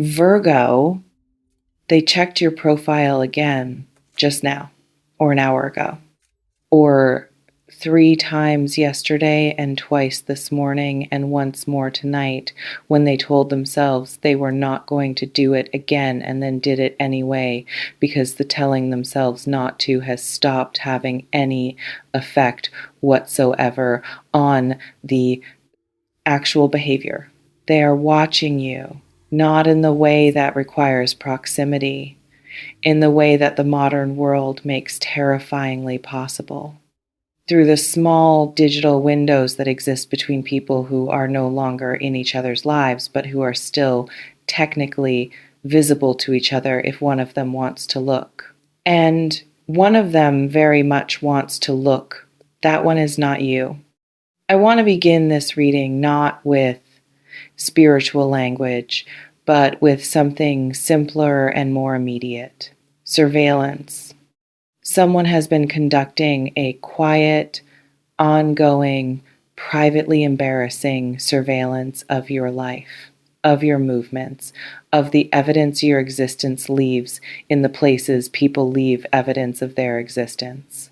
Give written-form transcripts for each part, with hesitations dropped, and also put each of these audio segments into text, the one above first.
Virgo, they checked your profile again just now, or an hour ago, or 3 times yesterday and twice this morning and once more tonight when they told themselves they were not going to do it again and then did it anyway because the telling themselves not to has stopped having any effect whatsoever on the actual behavior. They are watching you, not in the way that requires proximity, in the way that the modern world makes terrifyingly possible. Through the small digital windows that exist between people who are no longer in each other's lives, but who are still technically visible to each other if one of them wants to look. And one of them very much wants to look. That one is not you. I want to begin this reading not with spiritual language, but with something simpler and more immediate. Surveillance. Someone has been conducting a quiet, ongoing, privately embarrassing surveillance of your life, of your movements, of the evidence your existence leaves in the places people leave evidence of their existence.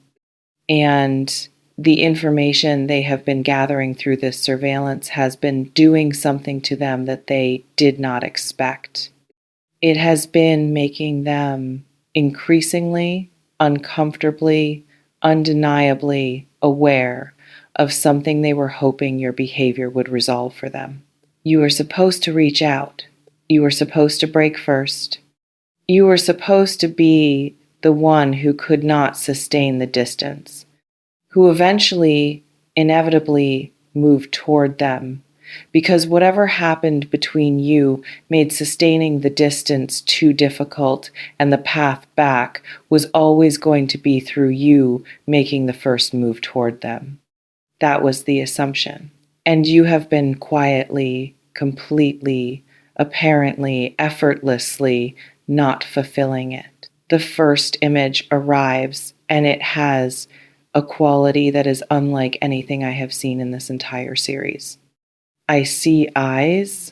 And the information they have been gathering through this surveillance has been doing something to them that they did not expect. It has been making them increasingly, uncomfortably, undeniably aware of something they were hoping your behavior would resolve for them. You were supposed to reach out. You were supposed to break first. You were supposed to be the one who could not sustain the distance, who eventually, inevitably, moved toward them, because whatever happened between you made sustaining the distance too difficult, and the path back was always going to be through you making the first move toward them. That was the assumption. And you have been quietly, completely, apparently, effortlessly not fulfilling it. The first image arrives, and it has a quality that is unlike anything I have seen in this entire series. I see eyes,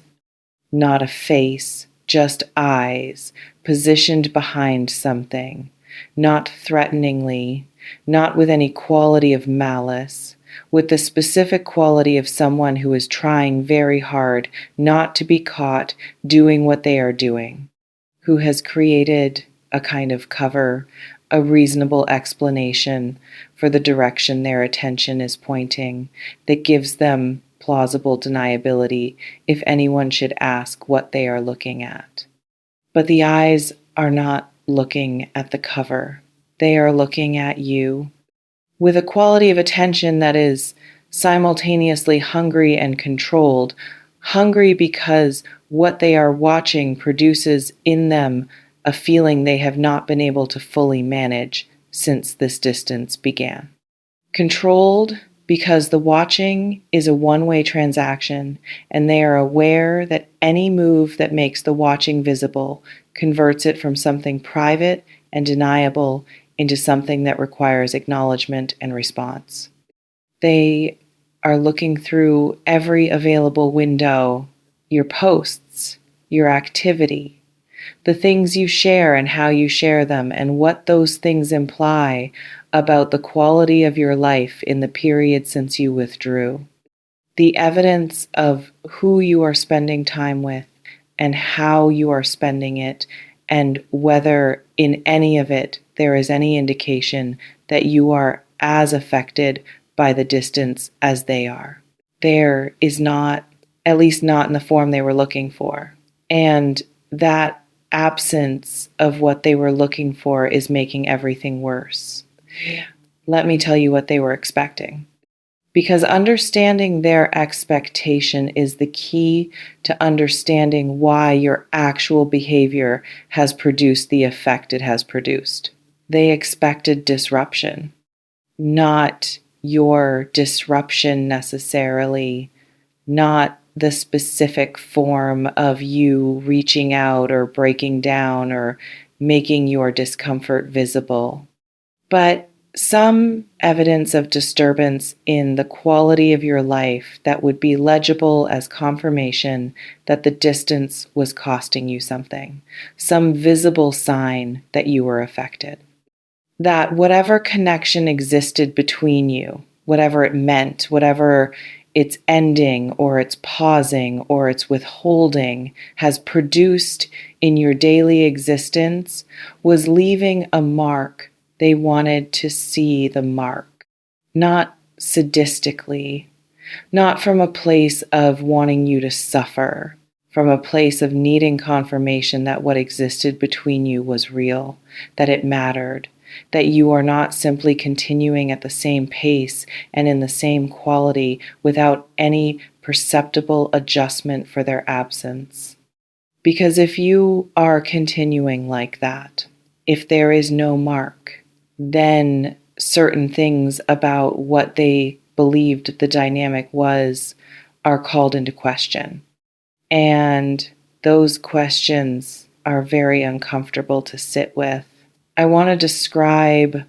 not a face, just eyes, positioned behind something, not threateningly, not with any quality of malice, with the specific quality of someone who is trying very hard not to be caught doing what they are doing, who has created a kind of cover, a reasonable explanation for the direction their attention is pointing that gives them plausible deniability if anyone should ask what they are looking at. But the eyes are not looking at the cover. They are looking at you with a quality of attention that is simultaneously hungry and controlled. Hungry because what they are watching produces in them a feeling they have not been able to fully manage since this distance began. Controlled because the watching is a one-way transaction, and they are aware that any move that makes the watching visible converts it from something private and deniable into something that requires acknowledgement and response. They are looking through every available window, your posts, your activity, the things you share and how you share them, and what those things imply about the quality of your life in the period since you withdrew. The evidence of who you are spending time with and how you are spending it, and whether in any of it there is any indication that you are as affected by the distance as they are. There is not, at least not in the form they were looking for. And that absence of what they were looking for is making everything worse. Let me tell you what they were expecting. Because understanding their expectation is the key to understanding why your actual behavior has produced the effect it has produced. They expected disruption, not your disruption necessarily, not the specific form of you reaching out or breaking down or making your discomfort visible. But some evidence of disturbance in the quality of your life that would be legible as confirmation that the distance was costing you something, some visible sign that you were affected. That whatever connection existed between you, whatever it meant, whatever it's ending or it's pausing or it's withholding has produced in your daily existence was leaving a mark. They wanted to see the mark, not sadistically, not from a place of wanting you to suffer, from a place of needing confirmation that what existed between you was real, that it mattered, that you are not simply continuing at the same pace and in the same quality without any perceptible adjustment for their absence. Because if you are continuing like that, if there is no mark, then certain things about what they believed the dynamic was are called into question. And those questions are very uncomfortable to sit with. I want to describe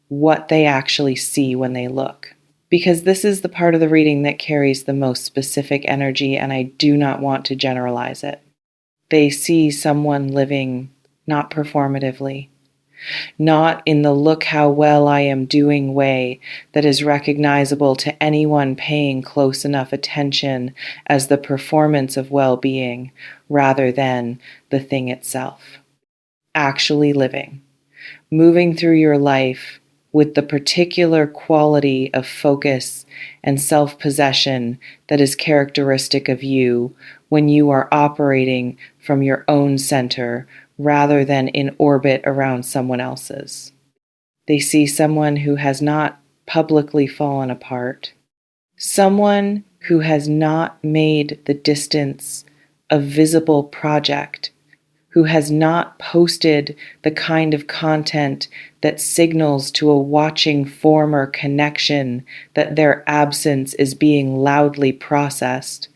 what they actually see when they look, because this is the part of the reading that carries the most specific energy, and I do not want to generalize it. They see someone living not performatively, not in the look how well I am doing way that is recognizable to anyone paying close enough attention as the performance of well-being rather than the thing itself. Actually living, moving through your life with the particular quality of focus and self-possession that is characteristic of you when you are operating from your own center rather than in orbit around someone else's. They see someone who has not publicly fallen apart, someone who has not made the distance a visible project, who has not posted the kind of content that signals to a watching former connection that their absence is being loudly processed,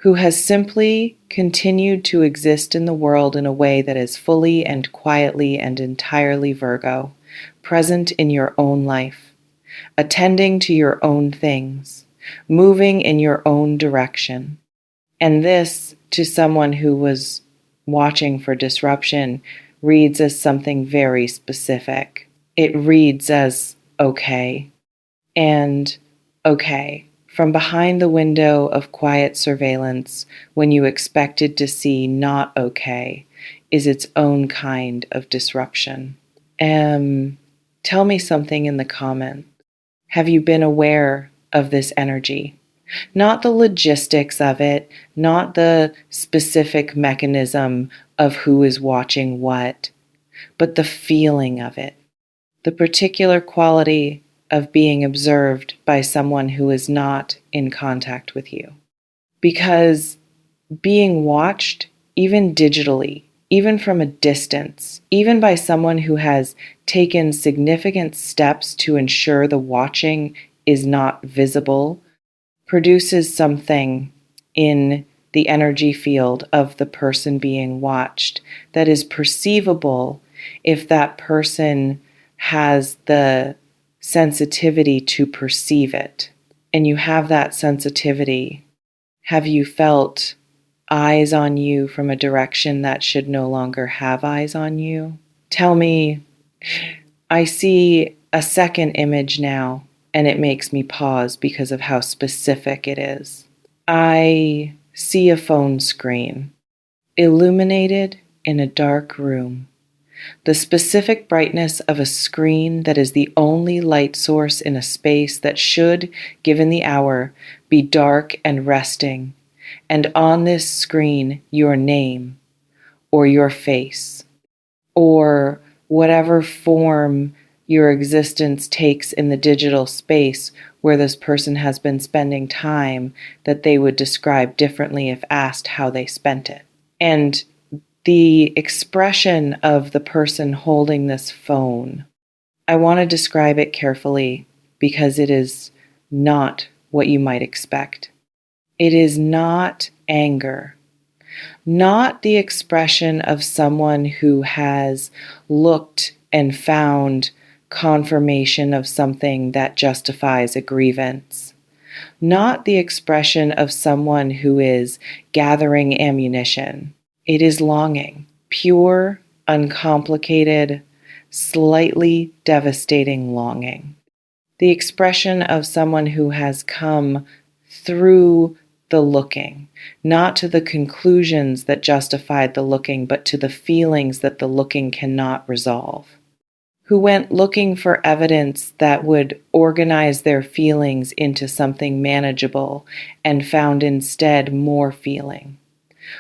who has simply continued to exist in the world in a way that is fully and quietly and entirely Virgo, present in your own life, attending to your own things, moving in your own direction. And this, to someone who was watching for disruption, reads as something very specific. It reads as okay, and okay. From behind the window of quiet surveillance, when you expected to see not okay, is its own kind of disruption. Tell me something in the comments. Have you been aware of this energy? Not the logistics of it, not the specific mechanism of who is watching what, but the feeling of it, the particular quality of being observed by someone who is not in contact with you. Because being watched, even digitally, even from a distance, even by someone who has taken significant steps to ensure the watching is not visible, produces something in the energy field of the person being watched that is perceivable if that person has the sensitivity to perceive it. And you have that sensitivity. Have you felt eyes on you from a direction that should no longer have eyes on you? Tell me. I see a second image now, and it makes me pause because of how specific it is. I see a phone screen, illuminated in a dark room. The specific brightness of a screen that is the only light source in a space that should, given the hour, be dark and resting, and on this screen your name, or your face, or whatever form your existence takes in the digital space where this person has been spending time that they would describe differently if asked how they spent it. And the expression of the person holding this phone, I want to describe it carefully because it is not what you might expect. It is not anger, not the expression of someone who has looked and found confirmation of something that justifies a grievance, not the expression of someone who is gathering ammunition. It is longing, pure, uncomplicated, slightly devastating longing. The expression of someone who has come through the looking, not to the conclusions that justified the looking, but to the feelings that the looking cannot resolve. Who went looking for evidence that would organize their feelings into something manageable and found instead more feeling.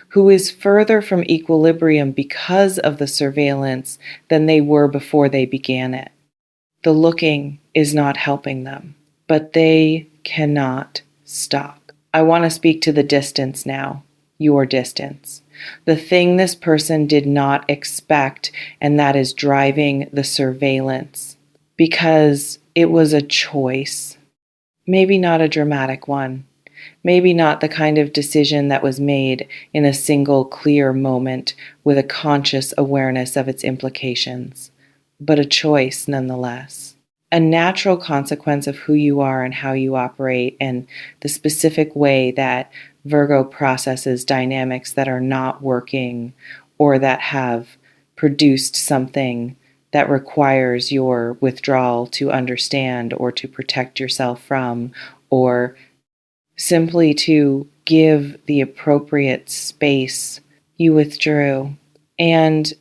Who is further from equilibrium because of the surveillance than they were before they began it. The looking is not helping them, but they cannot stop. I want to speak to the distance now, your distance. The thing this person did not expect, and that is driving the surveillance, because it was a choice. Maybe not a dramatic one. Maybe not the kind of decision that was made in a single clear moment with a conscious awareness of its implications, but a choice nonetheless. A natural consequence of who you are and how you operate and the specific way that Virgo processes dynamics that are not working or that have produced something that requires your withdrawal to understand or to protect yourself from, or simply to give the appropriate space. You withdrew. And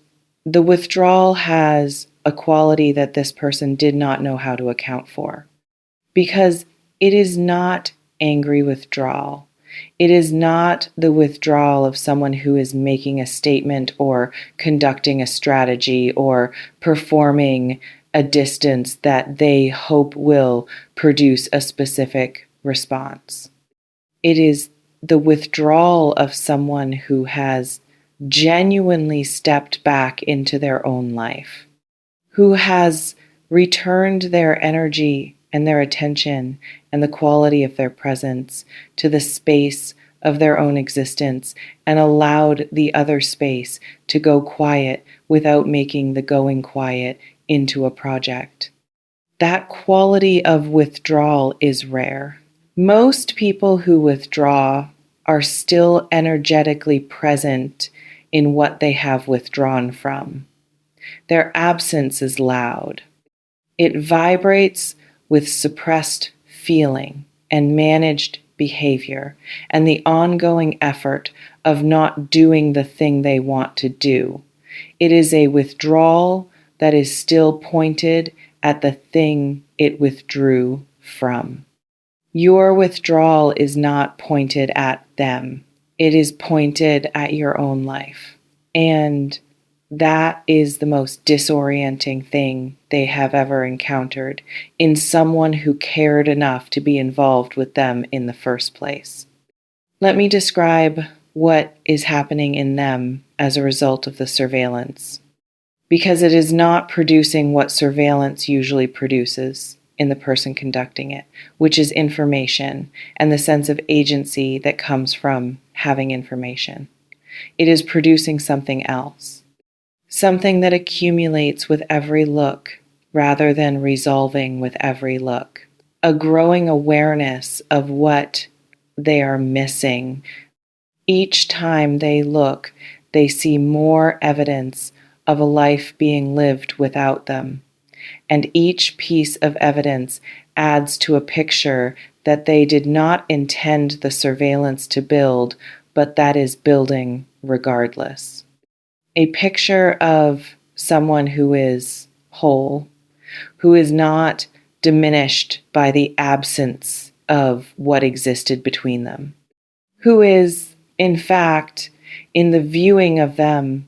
the withdrawal has a quality that this person did not know how to account for. Because it is not angry withdrawal. It is not the withdrawal of someone who is making a statement or conducting a strategy or performing a distance that they hope will produce a specific response. It is the withdrawal of someone who has genuinely stepped back into their own life, who has returned their energy and their attention and the quality of their presence to the space of their own existence and allowed the other space to go quiet without making the going quiet into a project. That quality of withdrawal is rare. Most people who withdraw are still energetically present in what they have withdrawn from. Their absence is loud. It vibrates with suppressed feeling and managed behavior and the ongoing effort of not doing the thing they want to do. It is a withdrawal that is still pointed at the thing it withdrew from. Your withdrawal is not pointed at them. It is pointed at your own life. And that is the most disorienting thing they have ever encountered in someone who cared enough to be involved with them in the first place. Let me describe what is happening in them as a result of the surveillance, because it is not producing what surveillance usually produces in the person conducting it, which is information and the sense of agency that comes from having information. It is producing something else, something that accumulates with every look rather than resolving with every look, a growing awareness of what they are missing. Each time they look, they see more evidence of a life being lived without them. And each piece of evidence adds to a picture that they did not intend the surveillance to build, but that is building regardless. A picture of someone who is whole, who is not diminished by the absence of what existed between them, who is, in fact, in the viewing of them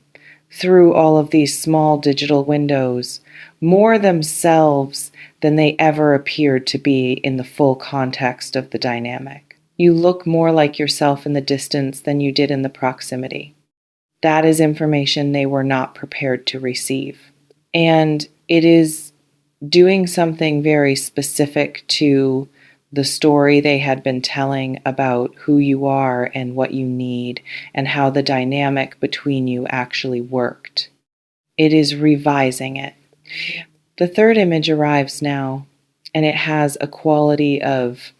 through all of these small digital windows, more themselves than they ever appeared to be in the full context of the dynamic. You look more like yourself in the distance than you did in the proximity. That is information they were not prepared to receive. And it is doing something very specific to the story they had been telling about who you are and what you need and how the dynamic between you actually worked. It is revising it. The third image arrives now, and it has a quality of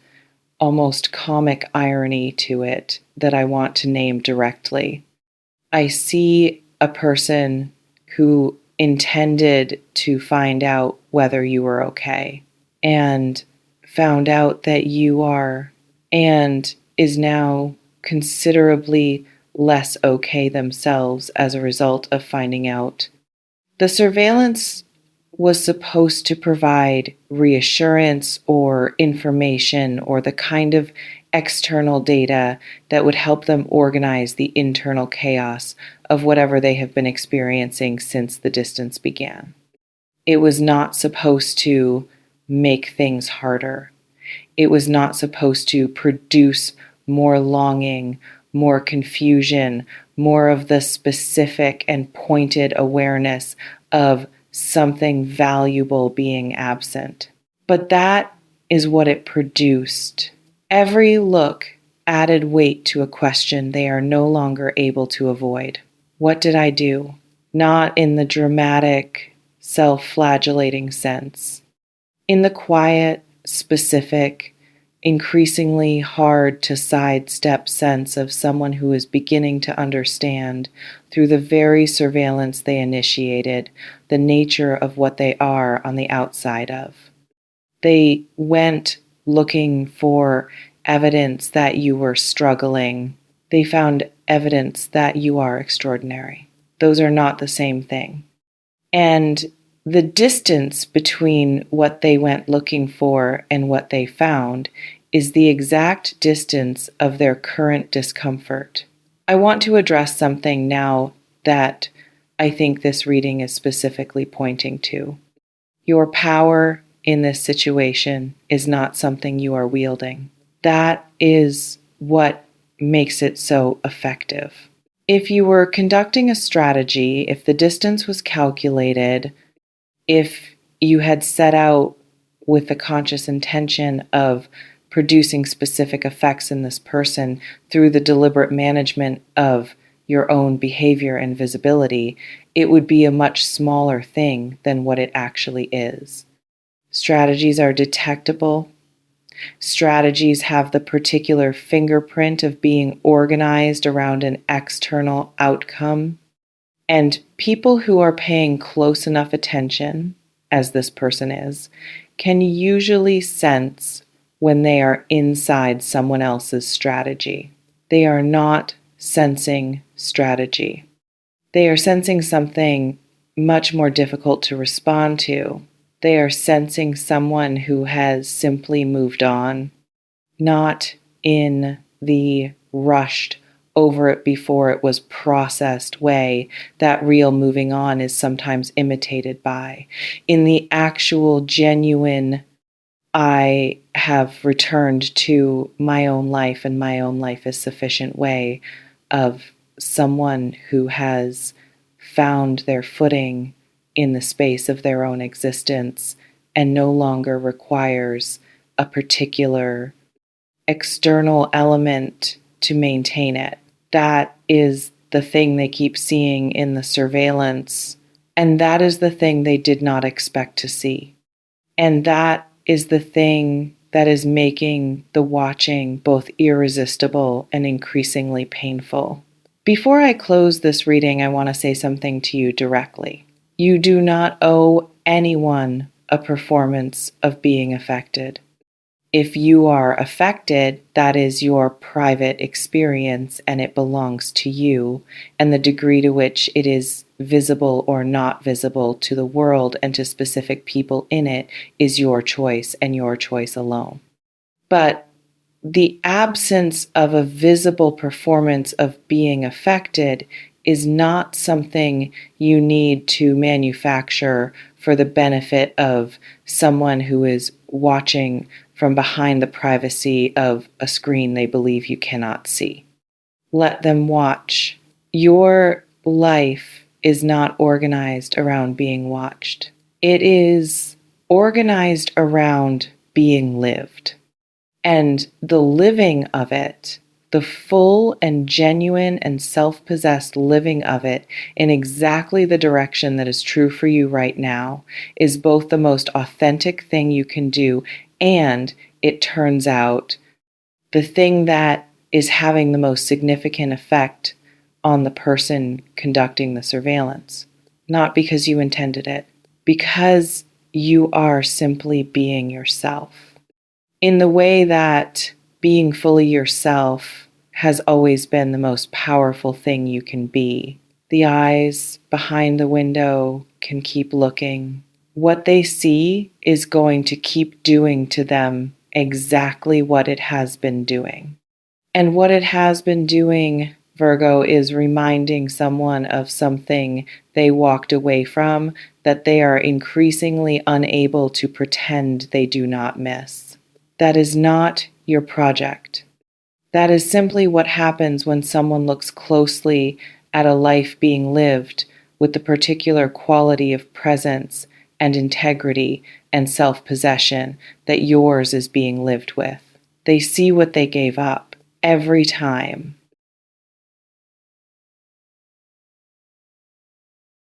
almost comic irony to it that I want to name directly. I see a person who intended to find out whether you were okay and found out that you are, and is now considerably less okay themselves as a result of finding out. The surveillance was supposed to provide reassurance or information or the kind of external data that would help them organize the internal chaos of whatever they have been experiencing since the distance began. It was not supposed to make things harder. It was not supposed to produce more longing, more confusion, more of the specific and pointed awareness of something valuable being absent. But that is what it produced. Every look added weight to a question they are no longer able to avoid. What did I do? Not in the dramatic, self-flagellating sense. In the quiet, specific, increasingly hard to sidestep sense of someone who is beginning to understand, through the very surveillance they initiated, the nature of what they are on the outside of. They went looking for evidence that you were struggling. They found evidence that you are extraordinary. Those are not the same thing. And the distance between what they went looking for and what they found is the exact distance of their current discomfort. I want to address something now that I think this reading is specifically pointing to. Your power in this situation is not something you are wielding. That is what makes it so effective. If you were conducting a strategy, if the distance was calculated, if you had set out with the conscious intention of producing specific effects in this person through the deliberate management of your own behavior and visibility, it would be a much smaller thing than what it actually is. Strategies are detectable. Strategies have the particular fingerprint of being organized around an external outcome. And people who are paying close enough attention, as this person is, can usually sense when they are inside someone else's strategy. They are not sensing strategy. They are sensing something much more difficult to respond to. They are sensing someone who has simply moved on, not in the rushed, over it before it was processed way that real moving on is sometimes imitated by. In the actual genuine, I have returned to my own life and my own life is sufficient way of someone who has found their footing in the space of their own existence and no longer requires a particular external element to maintain it. That is the thing they keep seeing in the surveillance, and that is the thing they did not expect to see. And that is the thing that is making the watching both irresistible and increasingly painful. Before I close this reading, I want to say something to you directly. You do not owe anyone a performance of being affected. If you are affected, that is your private experience and it belongs to you, and the degree to which it is visible or not visible to the world and to specific people in it is your choice and your choice alone. But the absence of a visible performance of being affected is not something you need to manufacture for the benefit of someone who is watching from behind the privacy of a screen they believe you cannot see. Let them watch. Your life is not organized around being watched. It is organized around being lived. And the living of it The full and genuine and self-possessed living of it in exactly the direction that is true for you right now is both the most authentic thing you can do, and it turns out the thing that is having the most significant effect on the person conducting the surveillance. Not because you intended it, because you are simply being yourself. In the way that being fully yourself has always been the most powerful thing you can be. The eyes behind the window can keep looking. What they see is going to keep doing to them exactly what it has been doing. And what it has been doing, Virgo, is reminding someone of something they walked away from that they are increasingly unable to pretend they do not miss. That is not your project. That is simply what happens when someone looks closely at a life being lived with the particular quality of presence and integrity and self-possession that yours is being lived with. They see what they gave up every time.